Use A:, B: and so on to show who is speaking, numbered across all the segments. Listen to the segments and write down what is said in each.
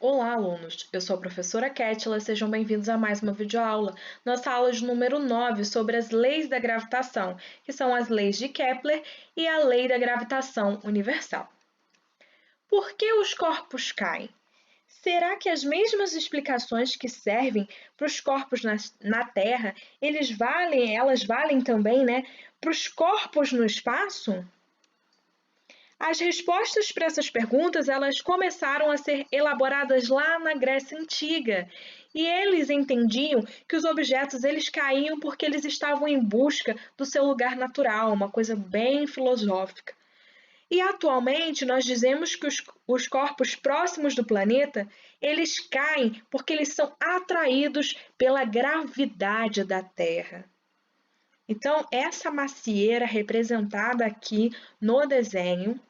A: Olá, alunos! Eu sou a professora Kétila, sejam bem-vindos a mais uma videoaula. Nossa aula de número 9 sobre as leis da gravitação, que são as leis de Kepler e a lei da gravitação universal. Por que os corpos caem? Será que as mesmas explicações que servem para os corpos na Terra, elas valem também, para os corpos no espaço? As respostas para essas perguntas, elas começaram a ser elaboradas lá na Grécia Antiga, e eles entendiam que os objetos eles caíam porque eles estavam em busca do seu lugar natural, uma coisa bem filosófica. E atualmente nós dizemos que os corpos próximos do planeta, eles caem porque eles são atraídos pela gravidade da Terra. Então, essa macieira representada aqui no desenho,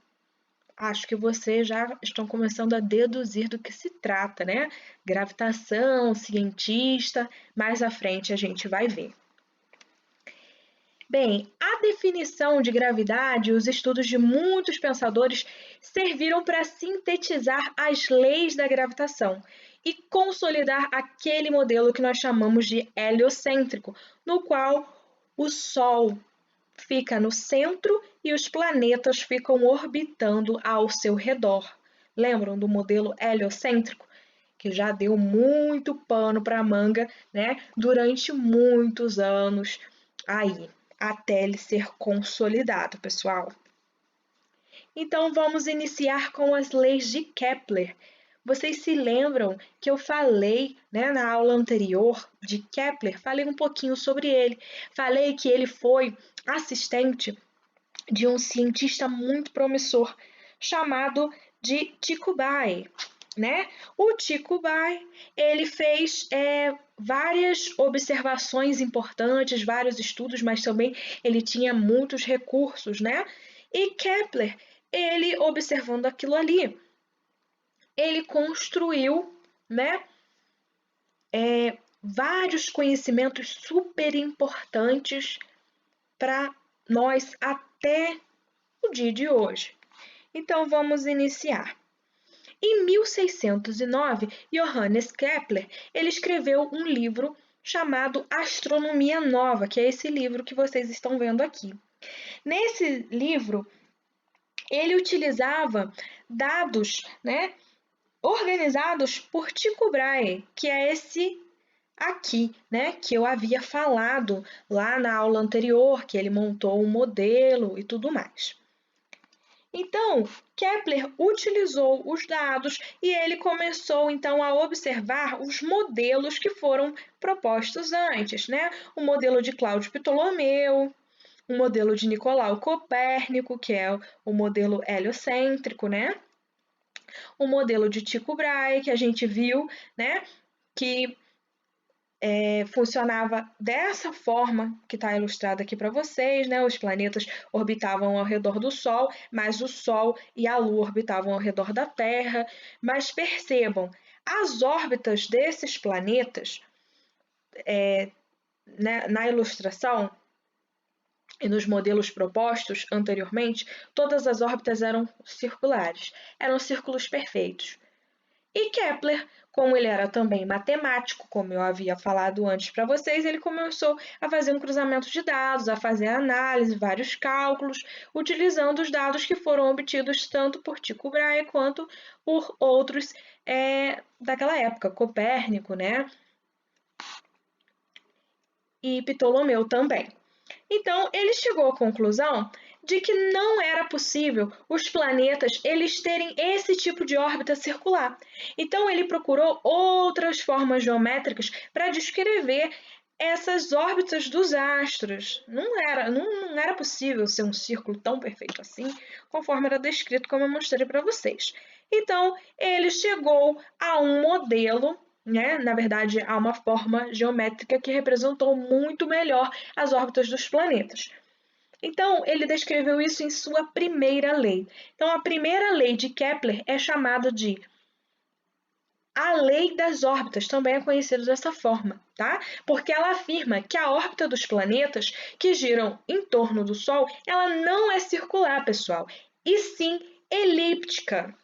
A: acho que vocês já estão começando a deduzir do que se trata, né? Gravitação, cientista, mais à frente a gente vai ver. Bem, a definição de gravidade e os estudos de muitos pensadores serviram para sintetizar as leis da gravitação e consolidar aquele modelo que nós chamamos de heliocêntrico, no qual o Sol fica no centro e os planetas ficam orbitando ao seu redor. Lembram do modelo heliocêntrico? Que já deu muito pano para a manga, né? Durante muitos anos aí, até ele ser consolidado, pessoal. Então, vamos iniciar com as leis de Kepler. Vocês se lembram que eu falei, na aula anterior de Kepler, falei um pouquinho sobre ele. Falei que ele foi assistente de um cientista muito promissor chamado de Tycho Brahe, né? O Tycho Brahe, ele fez várias observações importantes, vários estudos, mas também ele tinha muitos recursos, né? E Kepler, ele observando aquilo ali, ele construiu, vários conhecimentos super importantes para nós até o dia de hoje. Então, vamos iniciar. Em 1609, Johannes Kepler, ele escreveu um livro chamado Astronomia Nova, que é esse livro que vocês estão vendo aqui. Nesse livro, ele utilizava dados, organizados por Tycho Brahe, que é esse aqui, que eu havia falado lá na aula anterior, que ele montou um modelo e tudo mais. Então, Kepler utilizou os dados e ele começou então a observar os modelos que foram propostos antes, O modelo de Cláudio Ptolomeu, o modelo de Nicolau Copérnico, que é o modelo heliocêntrico, O modelo de Tycho Brahe, que a gente viu, que funcionava dessa forma que está ilustrado aqui para vocês, Os planetas orbitavam ao redor do Sol, mas o Sol e a Lua orbitavam ao redor da Terra. Mas percebam, as órbitas desses planetas, na ilustração e nos modelos propostos anteriormente, todas as órbitas eram circulares, eram círculos perfeitos. E Kepler, como ele era também matemático, como eu havia falado antes para vocês, ele começou a fazer um cruzamento de dados, a fazer análise, vários cálculos, utilizando os dados que foram obtidos tanto por Tycho Brahe quanto por outros daquela época, Copérnico, e Ptolomeu também. Então, ele chegou à conclusão de que não era possível os planetas eles terem esse tipo de órbita circular. Então, ele procurou outras formas geométricas para descrever essas órbitas dos astros. Não era possível ser um círculo tão perfeito assim, conforme era descrito, como eu mostrei para vocês. Então, ele chegou a um modelo, na verdade, há uma forma geométrica que representou muito melhor as órbitas dos planetas. Então, ele descreveu isso em sua primeira lei. Então, a primeira lei de Kepler é chamada de a lei das órbitas, também é conhecida dessa forma, tá? Porque ela afirma que a órbita dos planetas que giram em torno do Sol, ela não é circular, pessoal, e sim elíptica.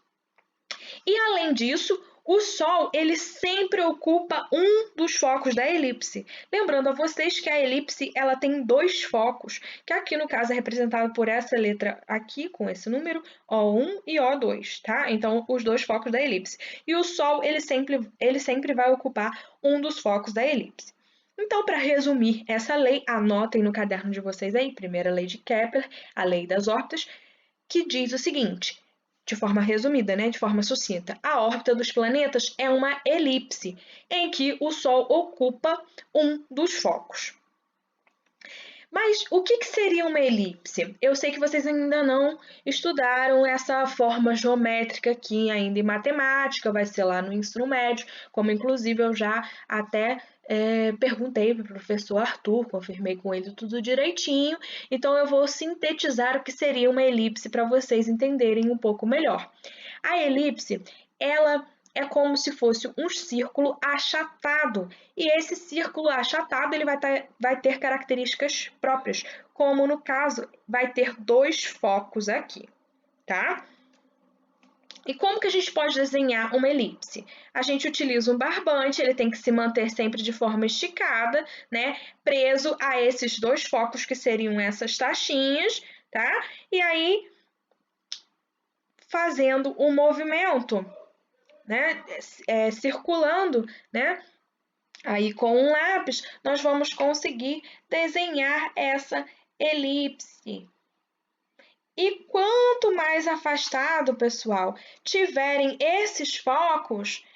A: E, além disso, O Sol, ele sempre ocupa um dos focos da elipse. Lembrando a vocês que a elipse, ela tem dois focos, que aqui no caso é representado por essa letra aqui, com esse número, O1 e O2, tá? Então, os dois focos da elipse. E o Sol, ele sempre vai ocupar um dos focos da elipse. Então, para resumir essa lei, anotem no caderno de vocês aí, primeira lei de Kepler, a lei das órbitas, que diz o seguinte: de forma resumida, né, de forma sucinta, a órbita dos planetas é uma elipse em que o Sol ocupa um dos focos. Mas o que seria uma elipse? Eu sei que vocês ainda não estudaram essa forma geométrica aqui ainda em matemática, vai ser lá no ensino médio, como inclusive eu já até perguntei para o professor Arthur, confirmei com ele tudo direitinho, então eu vou sintetizar o que seria uma elipse para vocês entenderem um pouco melhor. A elipse, ela é como se fosse um círculo achatado, e esse círculo achatado ele vai ter características próprias, como no caso vai ter dois focos aqui, tá? E como que a gente pode desenhar uma elipse? A gente utiliza um barbante, ele tem que se manter sempre de forma esticada, né? Preso a esses dois focos que seriam essas taxinhas, tá? E aí, fazendo um movimento, né? Circulando, né? Aí com um lápis, nós vamos conseguir desenhar essa elipse. E quanto mais afastado, pessoal, tiverem esses focos,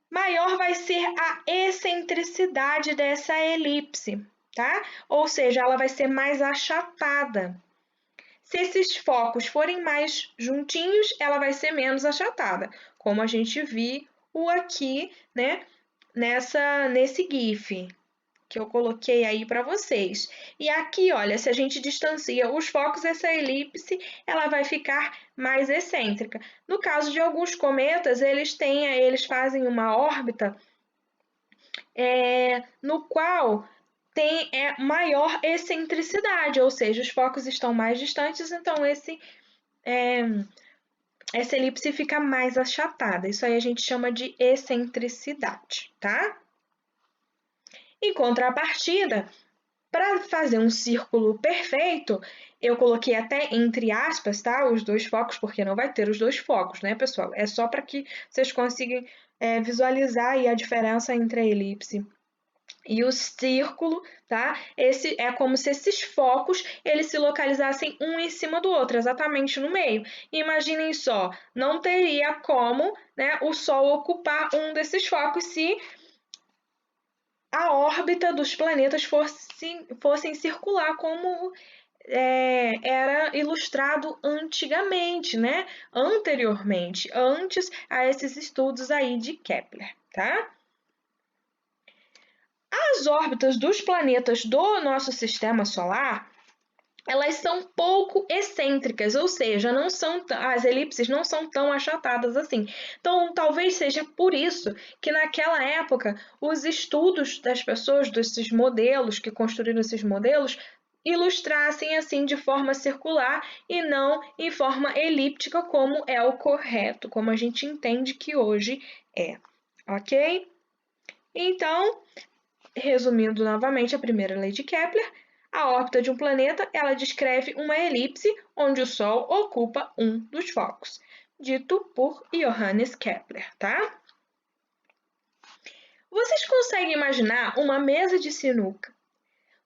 A: maior vai ser a excentricidade dessa elipse, tá? Ou seja, ela vai ser mais achatada. Se esses focos forem mais juntinhos, ela vai ser menos achatada, como a gente viu aqui, né, nesse GIF que eu coloquei aí para vocês. E aqui, olha, se a gente distancia os focos, essa elipse ela vai ficar mais excêntrica. No caso de alguns cometas, eles fazem uma órbita no qual tem maior excentricidade, ou seja, os focos estão mais distantes, então essa elipse fica mais achatada. Isso aí a gente chama de excentricidade, tá? Em contrapartida, para fazer um círculo perfeito, eu coloquei até entre aspas, tá? Os dois focos, porque não vai ter os dois focos, né, pessoal? É só para que vocês consigam visualizar aí a diferença entre a elipse e o círculo, tá? Esse é como se esses focos eles se localizassem um em cima do outro, exatamente no meio. Imaginem só, não teria como, né, o Sol ocupar um desses focos se a órbita dos planetas fossem circular como era ilustrado antigamente, né? Anteriormente, antes a esses estudos aí de Kepler, tá? As órbitas dos planetas do nosso sistema solar, elas são pouco excêntricas, ou seja, as elipses não são tão achatadas assim. Então, talvez seja por isso que naquela época os estudos das pessoas, desses modelos que construíram esses modelos, ilustrassem assim de forma circular e não em forma elíptica, como é o correto, como a gente entende que hoje é, ok? Então, resumindo novamente a primeira lei de Kepler, a órbita de um planeta ela descreve uma elipse onde o Sol ocupa um dos focos, dito por Johannes Kepler, tá? Vocês conseguem imaginar uma mesa de sinuca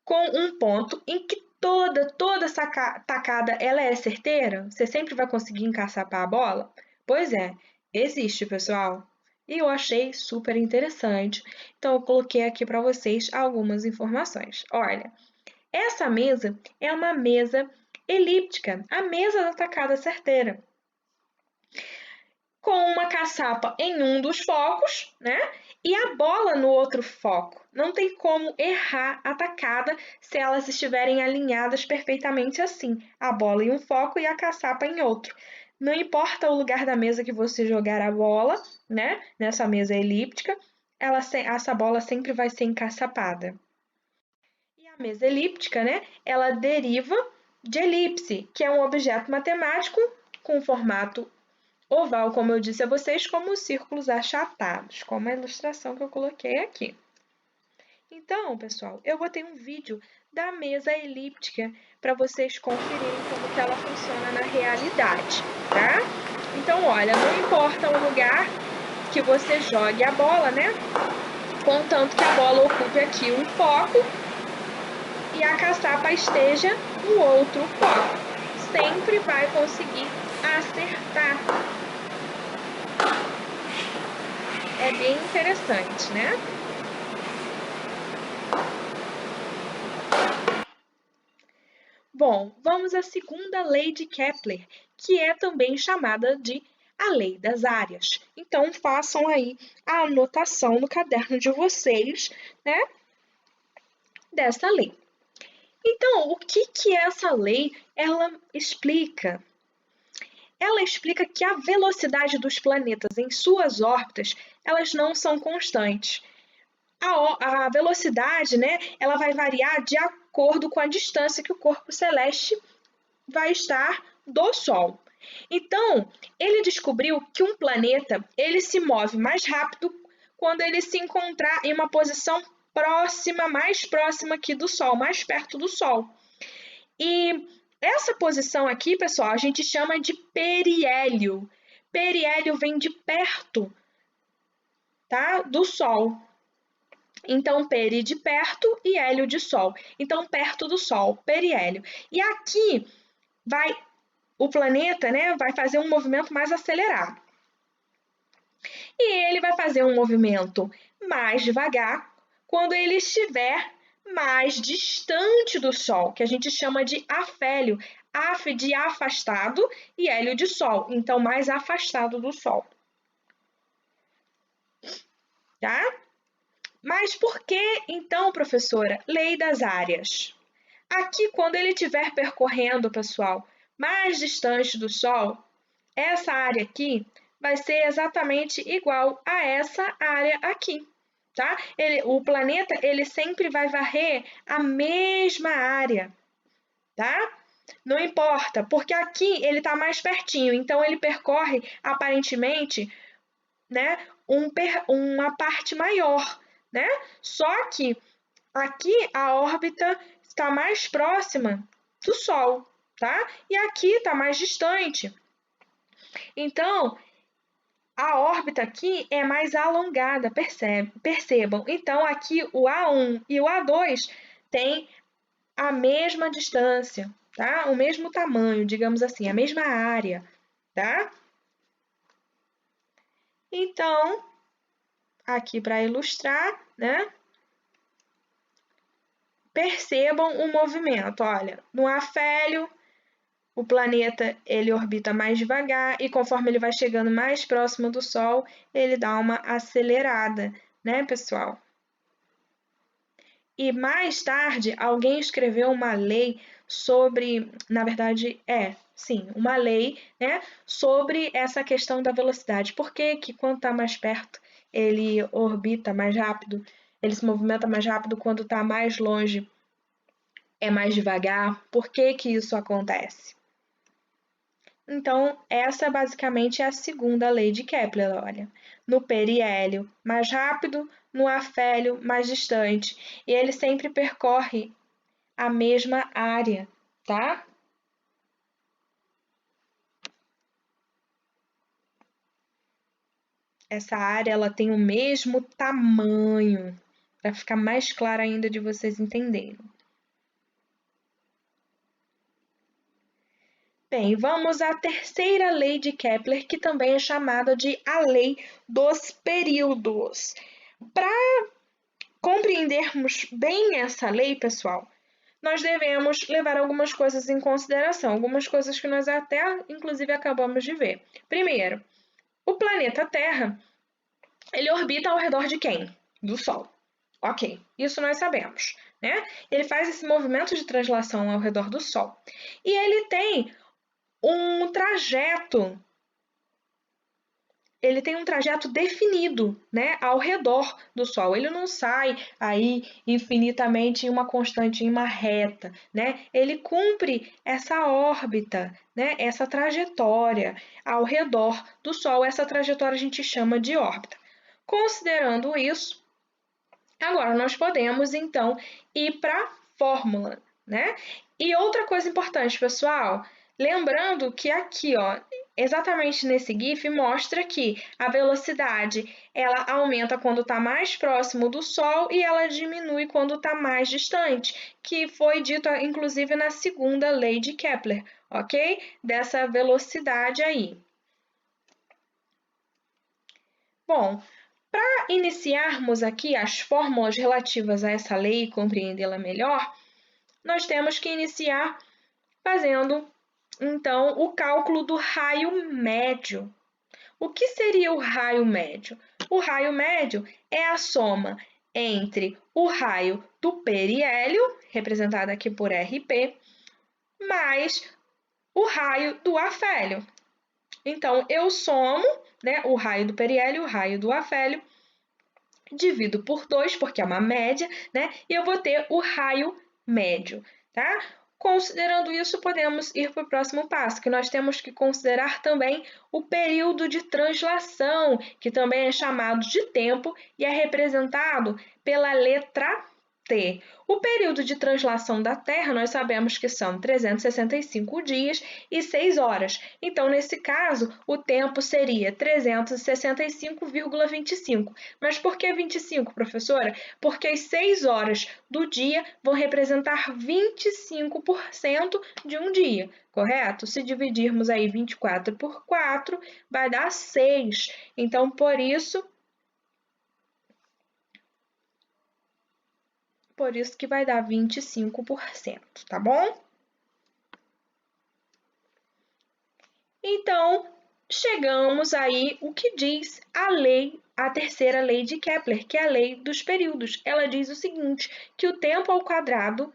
A: com um ponto em que toda essa tacada ela é certeira? Você sempre vai conseguir encaçapar a bola? Pois é, existe, pessoal. E eu achei super interessante. Então, eu coloquei aqui para vocês algumas informações. Olha, essa mesa é uma mesa elíptica, a mesa da tacada certeira, com uma caçapa em um dos focos, né? E a bola no outro foco. Não tem como errar a tacada se elas estiverem alinhadas perfeitamente assim. A bola em um foco e a caçapa em outro. Não importa o lugar da mesa que você jogar a bola, né? Nessa mesa elíptica, essa bola sempre vai ser encaçapada. E a mesa elíptica, né? Ela deriva de elipse, que é um objeto matemático com formato oval, como eu disse a vocês, como círculos achatados, como a ilustração que eu coloquei aqui. Então, pessoal, eu botei um vídeo da mesa elíptica para vocês conferirem como que ela funciona na realidade, tá? Então, olha, não importa o lugar que você jogue a bola, né? Contanto que a bola ocupe aqui um foco e a caçapa esteja no outro foco. Sempre vai conseguir acertar. É bem interessante, né? Bom, vamos à segunda lei de Kepler, que é também chamada de a lei das áreas. Então, façam aí a anotação no caderno de vocês, né, dessa lei. Então, o que essa lei ela explica? Ela explica que a velocidade dos planetas em suas órbitas, elas não são constantes. A velocidade, né, ela vai variar de acordo com a distância que o corpo celeste vai estar do Sol. Então, ele descobriu que um planeta ele se move mais rápido quando ele se encontrar em uma posição próxima, mais próxima aqui do Sol, mais perto do Sol. E essa posição aqui, pessoal, a gente chama de periélio. Periélio vem de perto, tá? Do Sol. Então, peri de perto e hélio de Sol. Então, perto do Sol, periélio. E aqui o planeta, né, vai fazer um movimento mais acelerado. E ele vai fazer um movimento mais devagar quando ele estiver mais distante do Sol, que a gente chama de afélio. Af de afastado e hélio de Sol, então mais afastado do Sol. Tá? Mas por que, então, professora, lei das áreas? Aqui, quando ele estiver percorrendo, pessoal, mais distante do Sol, essa área aqui vai ser exatamente igual a essa área aqui, tá? O planeta, ele sempre vai varrer a mesma área, tá? Não importa, porque aqui ele está mais pertinho, então ele percorre, aparentemente, né, uma parte maior, né? Só que aqui a órbita está mais próxima do Sol, tá? E aqui está mais distante. Então, a órbita aqui é mais alongada, percebam. Então, aqui o A1 e o A2 têm a mesma distância, tá? O mesmo tamanho, digamos assim, a mesma área, tá? Então, aqui para ilustrar, né? Percebam o movimento. Olha, no afélio, o planeta ele orbita mais devagar e conforme ele vai chegando mais próximo do Sol, ele dá uma acelerada, né, pessoal? E mais tarde, alguém escreveu uma lei sobre, na verdade, sim, uma lei, né, sobre essa questão da velocidade. Por que que quando está mais perto, ele orbita mais rápido, ele se movimenta mais rápido, quando está mais longe, é mais devagar? Por que que isso acontece? Então, essa basicamente é a segunda lei de Kepler, olha. No periélio, mais rápido, no afélio, mais distante. E ele sempre percorre a mesma área, tá? Essa área, ela tem o mesmo tamanho, para ficar mais claro ainda de vocês entenderem. Bem, vamos à terceira lei de Kepler, que também é chamada de a lei dos períodos. Para compreendermos bem essa lei, pessoal, nós devemos levar algumas coisas em consideração, algumas coisas que nós até, inclusive, acabamos de ver. Primeiro, o planeta Terra, ele orbita ao redor de quem? Do Sol. Ok, isso nós sabemos, né? Ele faz esse movimento de translação ao redor do Sol. E ele tem um trajeto ele tem um trajeto definido, né, ao redor do Sol. Ele não sai aí infinitamente em uma constante, em uma reta, né? Ele cumpre essa órbita, né, essa trajetória ao redor do Sol. Essa trajetória a gente chama de órbita. Considerando isso, agora nós podemos então ir para a fórmula, né? E outra coisa importante, pessoal, lembrando que aqui, ó, exatamente nesse GIF, mostra que a velocidade ela aumenta quando está mais próximo do Sol e ela diminui quando está mais distante, que foi dito inclusive na segunda lei de Kepler, ok? Dessa velocidade aí. Bom, para iniciarmos aqui as fórmulas relativas a essa lei e compreendê-la melhor, nós temos que iniciar fazendo, então, o cálculo do raio médio. O que seria o raio médio? O raio médio é a soma entre o raio do periélio, representado aqui por RP, mais o raio do afélio. Então, eu somo, né, o raio do periélio e o raio do afélio, divido por 2, porque é uma média, né? E eu vou ter o raio médio, tá? Considerando isso, podemos ir para o próximo passo, que nós temos que considerar também o período de translação, que também é chamado de tempo e é representado pela letra T. O período de translação da Terra, nós sabemos que são 365 dias e 6 horas. Então, nesse caso, o tempo seria 365,25. Mas por que 25, professora? Porque as 6 horas do dia vão representar 25% de um dia, correto? Se dividirmos aí 24 por 4, vai dar 6. Então, por isso que vai dar 25%, tá bom? Então, chegamos aí o que diz a terceira lei de Kepler, que é a lei dos períodos. Ela diz o seguinte, que o tempo ao quadrado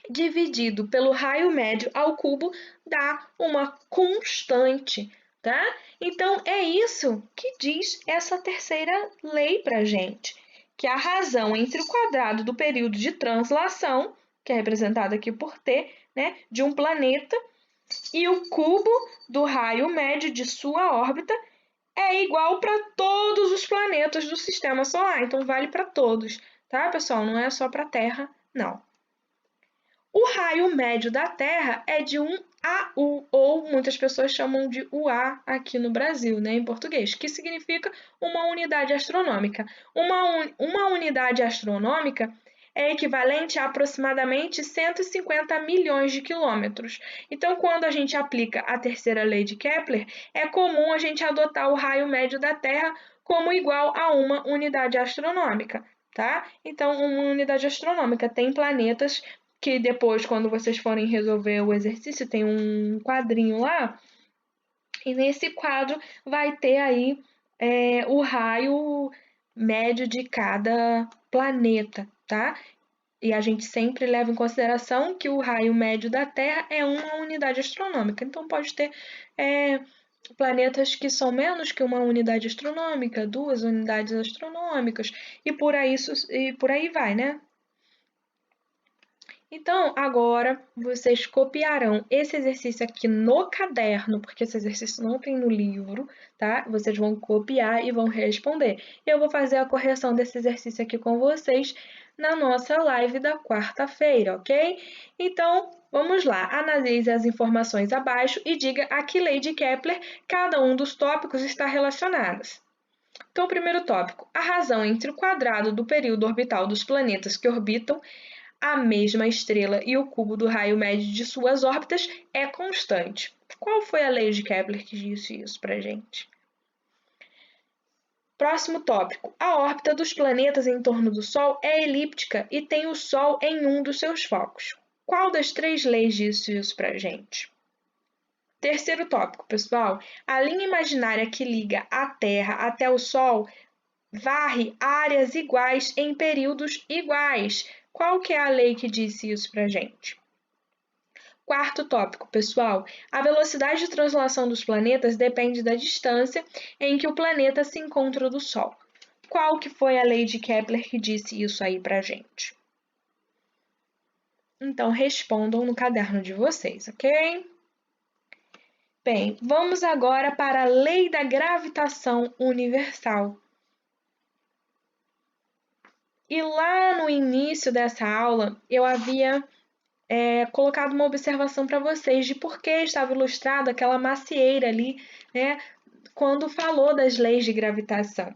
A: dividido pelo raio médio ao cubo dá uma constante, tá? Então, é isso que diz essa terceira lei para a gente, que a razão entre o quadrado do período de translação, que é representado aqui por T, né, de um planeta, e o cubo do raio médio de sua órbita é igual para todos os planetas do Sistema Solar. Então, vale para todos, tá, pessoal? Não é só para a Terra, não. O raio médio da Terra é de 1 AU, ou muitas pessoas chamam de UA aqui no Brasil, né, em português, que significa uma unidade astronômica. Uma unidade astronômica é equivalente a aproximadamente 150 milhões de quilômetros. Então, quando a gente aplica a terceira lei de Kepler, é comum a gente adotar o raio médio da Terra como igual a uma unidade astronômica, tá? Então, uma unidade astronômica tem planetas que depois, quando vocês forem resolver o exercício, tem um quadrinho lá, e nesse quadro vai ter aí o raio médio de cada planeta, tá? E a gente sempre leva em consideração que o raio médio da Terra é uma unidade astronômica. Então, pode ter planetas que são menos que uma unidade astronômica, 2 unidades astronômicas, e por aí vai, né? Então, agora vocês copiarão esse exercício aqui no caderno, porque esse exercício não tem no livro, tá? Vocês vão copiar e vão responder. Eu vou fazer a correção desse exercício aqui com vocês na nossa live da quarta-feira, ok? Então, vamos lá. Analise as informações abaixo e diga a que lei de Kepler cada um dos tópicos está relacionado. Então, o primeiro tópico, a razão entre o quadrado do período orbital dos planetas que orbitam a mesma estrela e o cubo do raio médio de suas órbitas é constante. Qual foi a lei de Kepler que disse isso para a gente? Próximo tópico. A órbita dos planetas em torno do Sol é elíptica e tem o Sol em um dos seus focos. Qual das 3 leis disse isso para a gente? Terceiro tópico, pessoal. A linha imaginária que liga a Terra até o Sol varre áreas iguais em períodos iguais. Qual que é a lei que disse isso para a gente? Quarto tópico, pessoal. A velocidade de translação dos planetas depende da distância em que o planeta se encontra do Sol. Qual que foi a lei de Kepler que disse isso aí pra gente? Então, respondam no caderno de vocês, ok? Bem, vamos agora para a lei da gravitação universal. E lá no início dessa aula, eu havia colocado uma observação para vocês de por que estava ilustrada aquela macieira ali, né, quando falou das leis de gravitação.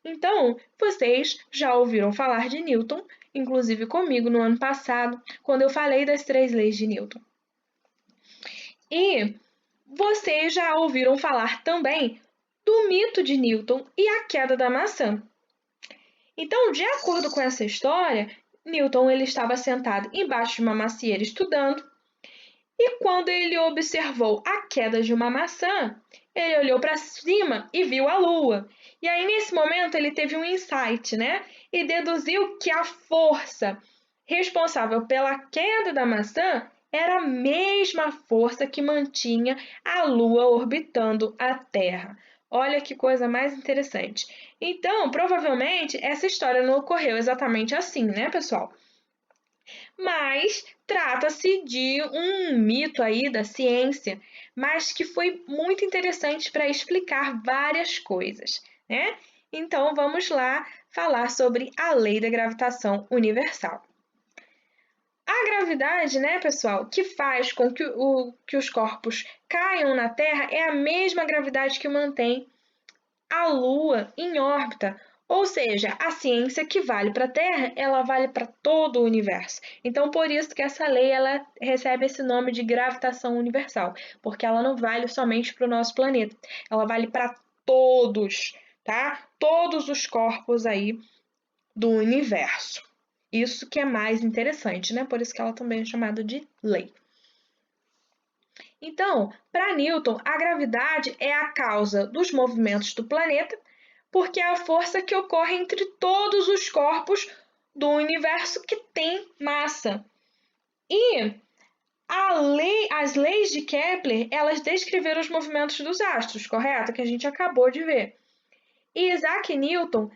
A: Então, vocês já ouviram falar de Newton, inclusive comigo no ano passado, quando eu falei das 3 leis de Newton. E vocês já ouviram falar também do mito de Newton e a queda da maçã. Então, de acordo com essa história, Newton ele estava sentado embaixo de uma macieira estudando, e quando ele observou a queda de uma maçã, ele olhou para cima e viu a Lua. E aí, nesse momento, ele teve um insight, né? E deduziu que a força responsável pela queda da maçã era a mesma força que mantinha a Lua orbitando a Terra. Olha que coisa mais interessante. Então, provavelmente, essa história não ocorreu exatamente assim, né, pessoal? Mas trata-se de um mito aí da ciência, mas que foi muito interessante para explicar várias coisas, né? Então, vamos lá falar sobre a lei da gravitação universal. A gravidade, né, pessoal, que faz com que os corpos caiam na Terra é a mesma gravidade que mantém a Lua em órbita. Ou seja, a ciência que vale para a Terra, ela vale para todo o universo. Então, por isso que essa lei ela recebe esse nome de gravitação universal, porque ela não vale somente para o nosso planeta, ela vale para todos, tá? Todos os corpos aí do universo. Isso que é mais interessante, né? Por isso que ela também é chamada de lei. Então, para Newton, a gravidade é a causa dos movimentos do planeta, porque é a força que ocorre entre todos os corpos do universo que tem massa. E as leis de Kepler, elas descreveram os movimentos dos astros, correto? Que a gente acabou de ver. E Isaac Newton,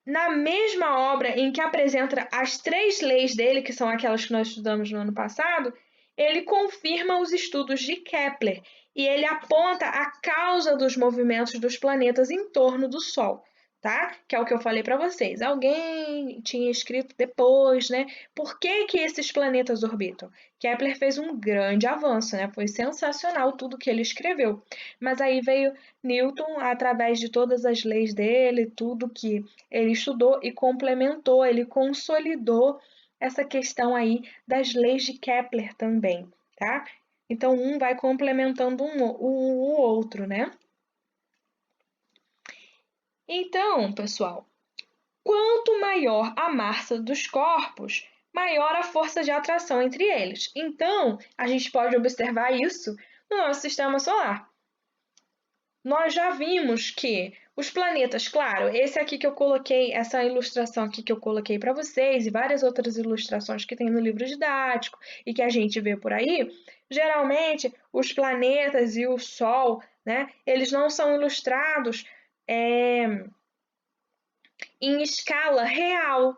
A: na mesma obra em que apresenta as 3 leis dele, que são aquelas que nós estudamos no ano passado, ele confirma os estudos de Kepler e ele aponta a causa dos movimentos dos planetas em torno do Sol, tá? Que é o que eu falei para vocês. Alguém tinha escrito depois, né? Por que que esses planetas orbitam? Kepler fez um grande avanço, né? Foi sensacional tudo que ele escreveu. Mas aí veio Newton, através de todas as leis dele, tudo que ele estudou e complementou, ele consolidou essa questão aí das leis de Kepler também, tá? Então, um vai complementando o outro, né? Então, pessoal, quanto maior a massa dos corpos, maior a força de atração entre eles. Então, a gente pode observar isso no nosso sistema solar. Nós já vimos que os planetas, claro, esse aqui que eu coloquei, essa ilustração aqui que eu coloquei para vocês e várias outras ilustrações que tem no livro didático e que a gente vê por aí, geralmente os planetas e o Sol, né, eles não são ilustrados em escala real,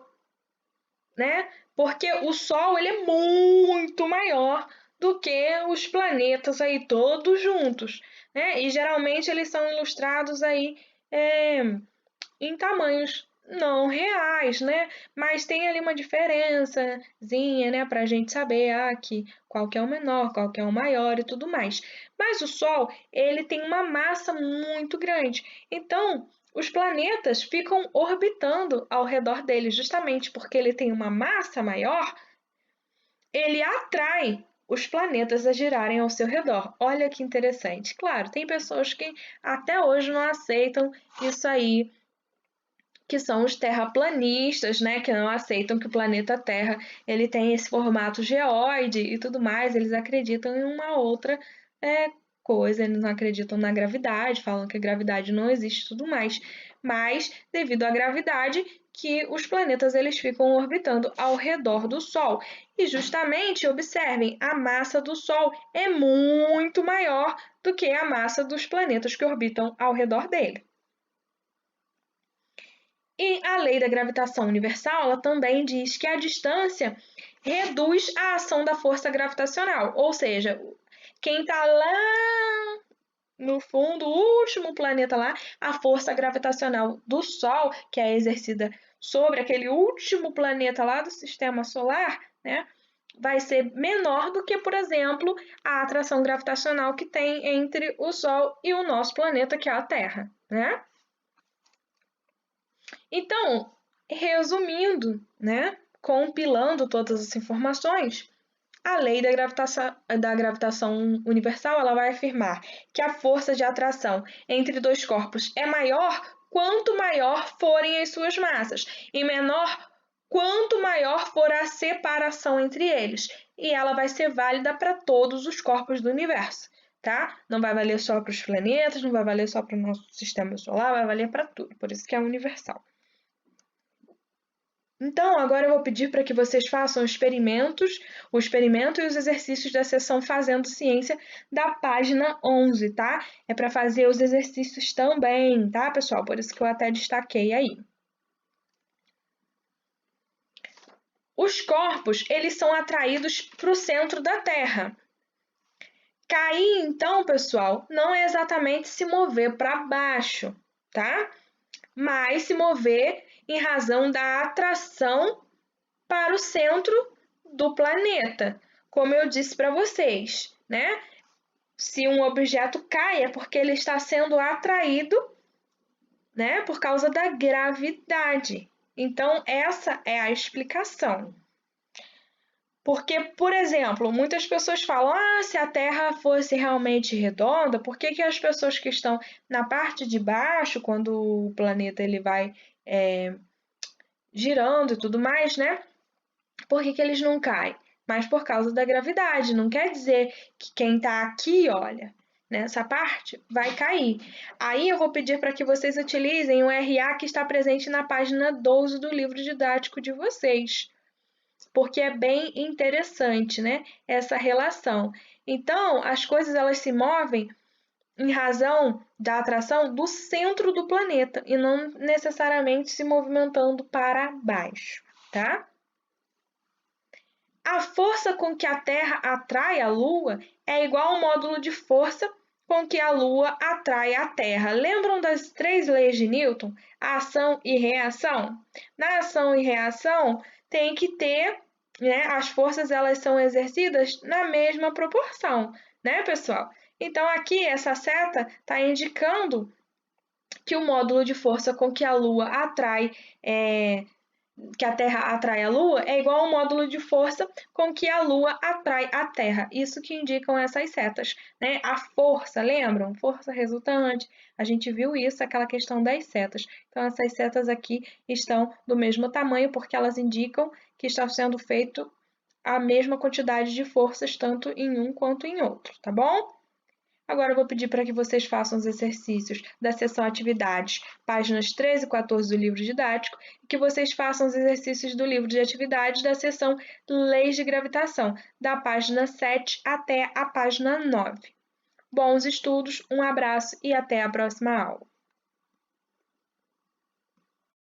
A: né? Porque o Sol ele é muito maior do que os planetas aí todos juntos, né? E geralmente eles são ilustrados aí em tamanhos não reais, né? Mas tem ali uma diferençazinha, né? Para a gente saber qual que é o menor, qual que é o maior e tudo mais. Mas o Sol, ele tem uma massa muito grande. Então, os planetas ficam orbitando ao redor dele, justamente porque ele tem uma massa maior, ele atrai os planetas a girarem ao seu redor. Olha que interessante. Claro, tem pessoas que até hoje não aceitam isso aí, que são os terraplanistas, né, que não aceitam que o planeta Terra ele tem esse formato geóide e tudo mais, eles acreditam em uma outra coisa, eles não acreditam na gravidade, falam que a gravidade não existe e tudo mais. Mas, devido à gravidade, que os planetas eles ficam orbitando ao redor do Sol. E justamente, observem, a massa do Sol é muito maior do que a massa dos planetas que orbitam ao redor dele. E a lei da gravitação universal, ela também diz que a distância reduz a ação da força gravitacional, ou seja, quem está lá no fundo, o último planeta lá, a força gravitacional do Sol, que é exercida sobre aquele último planeta lá do sistema solar, né, vai ser menor do que, por exemplo, a atração gravitacional que tem entre o Sol e o nosso planeta, que é a Terra, né? Então, resumindo, né, compilando todas as informações, a lei da gravitação universal ela vai afirmar que a força de atração entre dois corpos é maior quanto maior forem as suas massas e menor quanto maior for a separação entre eles. E ela vai ser válida para todos os corpos do universo, tá? Não vai valer só para os planetas, não vai valer só para o nosso sistema solar, vai valer para tudo. Por isso que é universal. Então, agora eu vou pedir para que vocês façam o experimento e os exercícios da sessão Fazendo Ciência da página 11, tá? É para fazer os exercícios também, tá, pessoal? Por isso que eu até destaquei aí. Os corpos, eles são atraídos para o centro da Terra. Cair, então, pessoal, não é exatamente se mover para baixo, tá? Mas se mover em razão da atração para o centro do planeta. Como eu disse para vocês, né? Se um objeto cai é porque ele está sendo atraído, né, por causa da gravidade. Então, essa é a explicação. Porque, por exemplo, muitas pessoas falam: ah, se a Terra fosse realmente redonda, por que as pessoas que estão na parte de baixo, quando o planeta ele vai girando e tudo mais, né? Por que eles não caem? Mas por causa da gravidade. Não quer dizer que quem está aqui, olha, nessa parte, vai cair. Aí eu vou pedir para que vocês utilizem o RA que está presente na página 12 do livro didático de vocês, porque é bem interessante, né, essa relação. Então, as coisas elas se movem em razão da atração do centro do planeta e não necessariamente se movimentando para baixo, tá? A força com que a Terra atrai a Lua é igual ao módulo de força com que a Lua atrai a Terra. Lembram das 3 leis de Newton? Ação e reação? Na ação e reação tem que ter, né, as forças elas são exercidas na mesma proporção, né, pessoal? Então aqui essa seta está indicando que o módulo de força com que a Lua atrai que a Terra atrai a Lua é igual ao módulo de força com que a Lua atrai a Terra. Isso que indicam essas setas, né? A força, lembram? Força resultante. A gente viu isso, aquela questão das setas. Então, essas setas aqui estão do mesmo tamanho porque elas indicam que está sendo feito a mesma quantidade de forças, tanto em um quanto em outro, tá bom? Agora eu vou pedir para que vocês façam os exercícios da seção Atividades, páginas 13 e 14 do livro didático, e que vocês façam os exercícios do livro de atividades da seção Leis de Gravitação, da página 7 até a página 9. Bons estudos, um abraço e até a próxima aula.